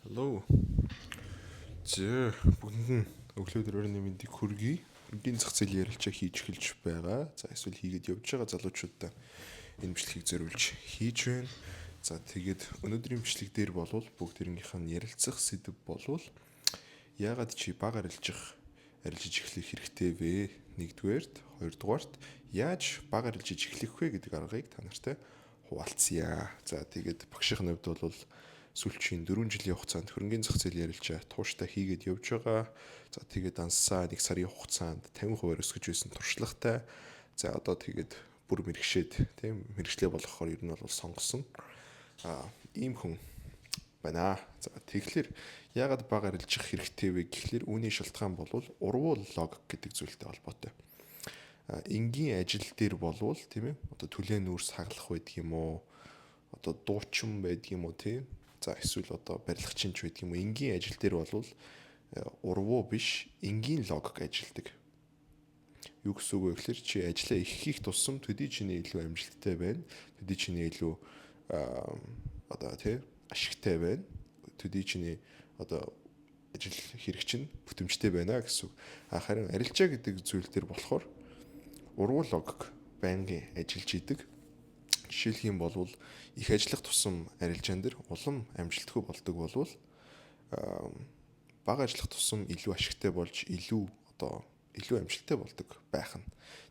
Hello. Бүгд нь өглөө өрөөний мэндийг хүргэе. Эндийн зах зээлийн ярилцаа хийж эхэлж байгаа. За эсвэл хийгээд явж байгаа залуучуудаа энэ бичлэгийг зориулж хийж байна. За тэгээд өнөөдрийн бичлэг дээр болвол бүгдээрнийх нь ярилцах сэдв болвол яагаад чи бага арилжиж эхлэх хэрэгтэй вэ? Нэгдүгээрт, хоёрдугаарт яаж бага арилжиж эхлэх вэ гэдэг аргыг та нартай хуваалцъя. За тэгээд багшийн хувьд бол сүүлчийн 4 жилийн хугацаанд хөрөнгөний зах зээл ярилжаа тууштай хийгээд явж байгаа. За тэгээд ансаа 1 сарын хугацаанд 50% өсгөж байсан туршлагатай. За одоо тэгээд бүр мэрэгшээд тийм мэрэгчлээ болгохоор ер нь бол сонгосон. Ийм хүн байна. За тэгэхээр яагаад бага арилжих хэрэгтэй вэ гэхлээр үүний шалтгаан бол урвуу логик гэдэг зүйлтэй холбоотой. Энгийн ажил дээр болвол тийм ээ одоо түлээн нүүрс хаглах байдаг юм уу? Одоо дуучин байдаг юм уу тийм? За эсвэл одоо барилгачинч байдаг юм уу? Энгийн ажил дээр болвол урвуу биш, энгийн логик ажилдаг. Юу гэсэн үг вэ гэхээр чи ажлаа их хийх тусам төдий чиний илүү амжилттай байна. Төдий чиний илүү одоо тий ашигтай байна. Төдий чиний одоо ажил хэрэг чинь бүтэмжтэй байна гэсэн үг. Харин арилжаа гэдэг зүйл төр болохоор урвуу логик байнгын ажиллаж идэг. Жишээлх юм бол их ажиллах тусам арилжаан дээр улам амжилтгүй болдог болвол бага ажиллах тусам илүү ашигтай болж илүү амжилттай болдог байх нь.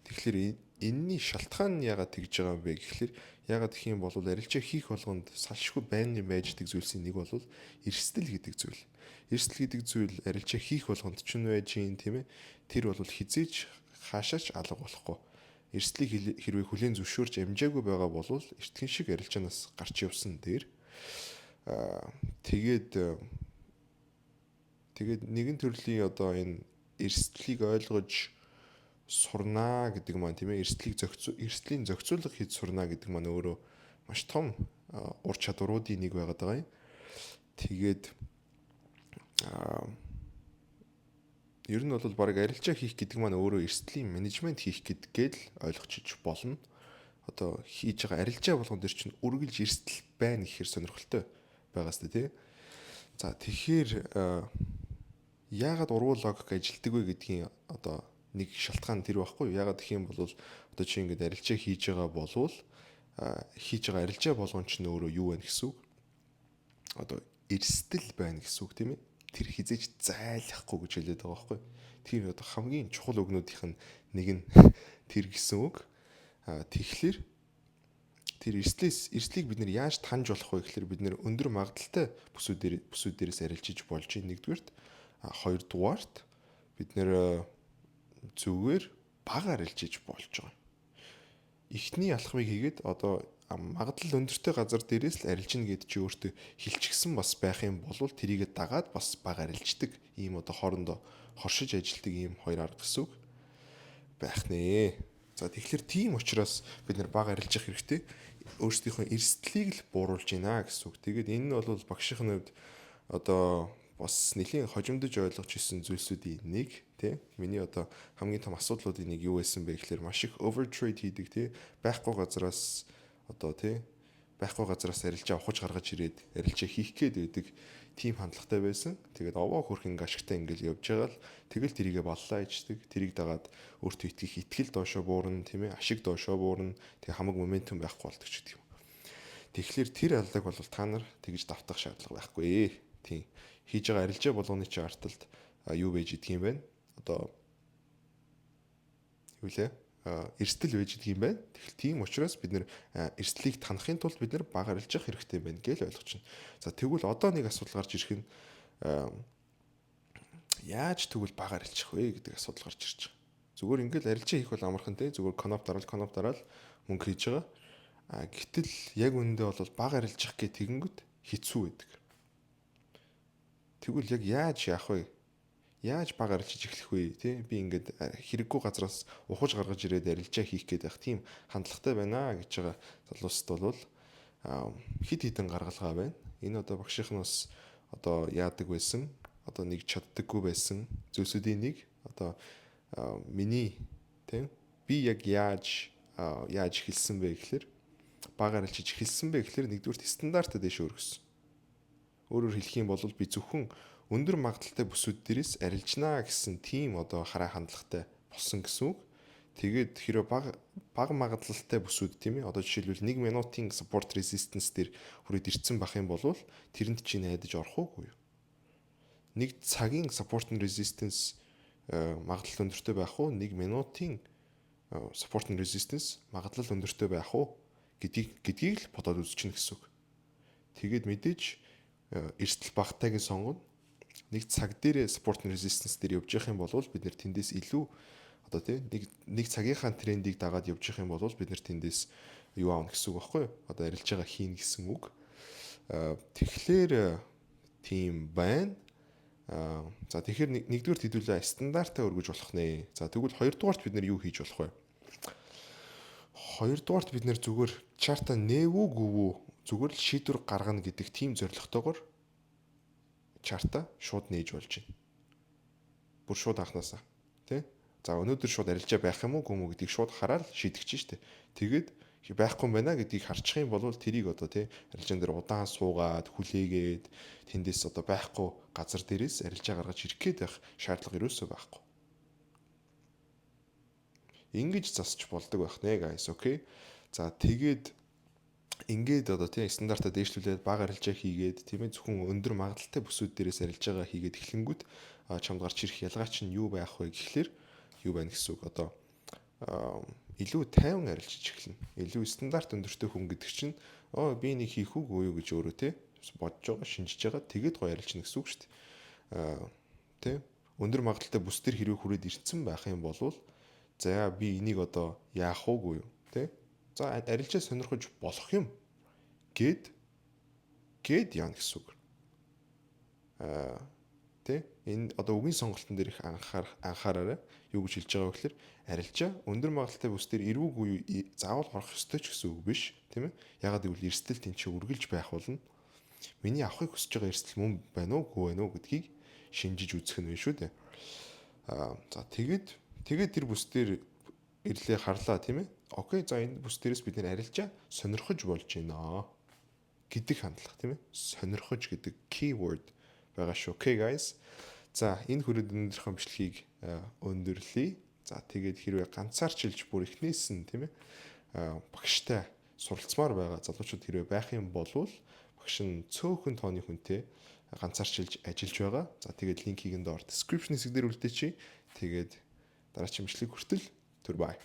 Тэгэхээр энэний шалтгаан нь яагаад тэгж байгаа юм бэ гэхэлэр яагаад гэх юм бол арилжаа хийх болгонд салшгүй байнгын байждаг зүйлсийн нэг бол эрсдэл гэдэг зүйл. Эрсдэл гэдэг зүйл арилжаа хийх болгонд ч нь байж юм тийм ээ. Тэр бол хизээж хаашаач алга болохгүй. Эрсдлийг хэрвээ хүлээн зөвшөөрч амжаагүй байгаа бол эртхэн шиг арилжаанаас гарч явсан дээр тэгээд нэгэн төрлийн одоо энэ эрсдлийг ойлгож сурнаа гэдэг маань тийм ээ эрсдлийн зохицуулга хийж сурнаа гэдэг маань өөрөө маш том ур чадваруудын нэг байгаад байгаа юм. Тэгээд ер нь бол баг арилжаа хийх гэдэг маань өөрөө эрсдлийн менежмент хийх гэдгээ л ойлгочих болно. Одоо хийж байгаа арилжаа болгон дээр чинь үргэлж эрсдэл байна гэхээр сонирхолтой байгаас тээ. За тэгэхээр яагаад урвуу логик ажилдаг вэ гэдгийн одоо нэг шалтгаан тэр байхгүй юу? Яагаад гэх юм бол одоо чи ингээд арилжаа хийж байгаа болвол хийж байгаа арилжаа болгон ч нөөрөө юу байна гэсэн үг? Одоо эрсдэл байна гэсэн үг тийм ээ. Тэр хизээж зайлахгүй гэж хэлээд байгаа байхгүй. Тэр одоо хамгийн чухал үгнүүдийн нэг нь тэр гэсэн үг. Тэгэхээр тэр эрслийг бид нэр яаж таньж болох вэ гэхээр бид нэр өндөр магадлалтай бүсүүдээрээс арилжиж болж байна нэгдүгээрт. Хоёрдугаарт бид нэр зүгээр бага арилжиж болж байгаа. Эхний алхмыг хийгээд одоо магадлал өндөртэй газар дээрээс л арилжна гэд чи өөртөө хилчгсэн бас байх юм бол тэрийгэ дагаад бас бага арилждаг ийм одоо хоорондоо хоршиж ажилтдаг ийм хоёр арга гэсэн үг байх нэ. За тэгэхээр тийм учраас бид нар бага арилжих хэрэгтэй. Өөрсдийнхөө эрсдлийг л бууруулж гинэ гэсэн үг. Тэгээд энэ нь бол багшийн хувьд одоо бас нэлийн хожимдож ойлгож ирсэн зүйлсүүдийн нэг тий. Миний одоо хамгийн том асуудлуудын нэг юу байсан бэ гэхээр маш их overtrade хийдэг тий. Байхгүй газараас арилжаа ухаж гаргаж ирээд арилжаа хийх гээд байдаг тийм хандлагатай байсан. Тэгээд овоо хөрхөн ашигтай ингээл явж байгаа л тэгэл тэрийгэ баллаа ичдэг. Тэрийг дагаад өөртөө итгэх итгэл доошоо буурна тийм ээ. Ашиг доошоо буурна. Тэг хамаг моментум байхгүй болдог ч гэдэг юм. Тэгэхээр тэр алдааг бол та нар тэгж давтах шаардлага байхгүй. Тийм. Хийж байгаа арилжаа болгоны чи арталт юу байж идэх юм бэ? Одоо юу лээ? Эрсдэл байж идэх юм байна. Тэгэхээр тийм учраас бид нэр эрсдлийг танахын тулд бид нэр бага арилжах хэрэгтэй байна гэж ойлгож байна. За тэгвэл одоо нэг асуудал гарч ирэх нь яаж тэгвэл бага арилжих вэ гэдэг асуудал гарч ирж байгаа. Зүгээр ингээл арилжаа хийх бол амархан те. Зүгээр коноп дараал мөнгө хийж байгаа. Гэтэл яг үүндээ бол бага арилжих гэх тэгэнгүүт хэцүү байдаг. Тэгвэл яг яаж яах вэ? Яаж бага арилжиж эхлэх вэ? Тэ би ингээд хэрэггүй газраас ухаж гаргаж ирээд арилжаа хийх гээд байх тийм хандлагатай байна гэж байгаа залуусд бол хид хідэн гаргалгаа байна. Энэ одоо багшийн бас одоо яадаг байсан. Одоо нэг чаддаггүй байсан зүйлсүүдийн нэг одоо миний тийм би яг яаж эхэлсэн бэ гэхээр бага арилжиж эхэлсэн бэ гэхээр нэгдүгээр стандартад дэше өргөсөн. Өөрөөр хэлэх юм бол би зөвхөн өндөр магадлалтай бүсүүд дээрээс арилжнаа гэсэн тийм одоо хараа хандлагатай болсон гэсэн үг. Тэгээд хэрэв бага магадлалтай бүсүүд тийм ээ одоо жишээлбэл 1 минутын support resistance дээр хүрээд ирсэн байх юм бол тэрэнд чи найдаж орох уугүй юу? Нэг цагийн support resistance магадлал өндөртэй байх уу? 1 минутын support resistance магадлал өндөртэй байх уу гэдгийг л бодоод үзчихнэ гэсэн үг. Тэгээд мэдээж эрсдэл багтайг сонгоно. Нэг цаг дээр support resistance дээр явж явах юм бол бид нэр тэндээс илүү одоо тийм нэг цагийнхаа трендийг дагаад явж явах юм бол бид нэр тэндээс юу аавна гэсэн үг байхгүй юу? Одоо арилж байгаа хийн гэсэн үг. Тэгэхээр тийм байна. За тэгэхээр нэгдүгээр хэдүүлээ стандартаа өргөж болох нэ. За тэгвэл хоёрдугаарт бид нэр юу хийж болох вэ? Хоёрдугаарт бид нэр зүгээр чарта нээвүү гүвүү зүгээр л шийдвэр гаргана гэдэг тийм зорилготойгоор чарта шууд нээж болж байна. Бүр шууд анханасаа тий. За өнөөдөр шууд арилжаа байх юм уу гүм үү гэдгийг шууд хараад шийдэх чинь штэ. Тэгээд байхгүй юм байна гэдгийг харчих юм бол тэрийг одоо тий арилжаан дээр удаан суугаад хүлээгээд тэндээс одоо байхгүй газар дээрээс арилжаа гаргаж ирэх гээд байх шаардлага ерөөсөө байхгүй. Ингэж засч болдог байх нэ guys, окей. За тэгээд ингээд одоо тийм стандартаа дээшлүүлээд бага арилжаа хийгээд тийм ээ зөвхөн өндөр магадлалтай бүсүүд дээрээс арилжаагаа хийгээд эхлэнгүүт чамд гарч ирэх ялгаач нь юу байх вэ гэхлээр юу байна гэсэн үг одоо илүү тайван арилжиж эхэлнэ. Илүү стандарт өндөртэй хүн гэдэг чинь би нэг хийх үгүй юу гэж өөрөө тий бодож байгаа, шинжиж байгаа тэгээд гоё арилжна гэсэн үг шүү дээ. Тий өндөр магадлалтай бүс төр хэрвээ хүрээд ирцэн байх юм бол за би энийг одоо яах уугүй юу тий. За арилжаа сонирхож болох юм гэд яана гэсэн үг. Тэ энэ одоо үгийн сонголтын дээр их анхаараарай. Юу гэж хэлж байгаа вэ гэхээр арилжаа өндөр магадлалтай бүс дээр эрүүгүй заавал орох ёстой ч гэсэн үг биш, тийм ээ. Ягаад гэвэл эрсдэл тэнцээ үргэлж байх болно. Миний авахыг хүсэж байгаа эрсдэл мөн байна уу, үгүй байна уу гэдгийг шинжиж үзэх нь вэ шүү дээ. За тэгээд тэр бүс дээр ирлээ харлаа тийм ээ. Окей, за энэ бүс дээрээс бид нэр арилжаа сонирхож болж байна гэдэг хандлага тийм ээ. Сонирхож гэдэг keyword байгаа шүү. Okay guys. За энэ хүрээд өнөөдрийнхөө бичлэгийг өндөрлөе. За тэгээд хэрвээ ганцаарчилж бүр эхнээс нь тийм ээ багштай суралцмаар байгаа залуучууд хэрвээ байх юм бол багш нь цөөхөн тооны хүнтэй ганцаарчилж ажиллаж байгаа. За тэгээд линкийг нь доор description хэсэг дээр үлдээчи. Тэгээд дараагийн бичлэг хүртэл түр бай.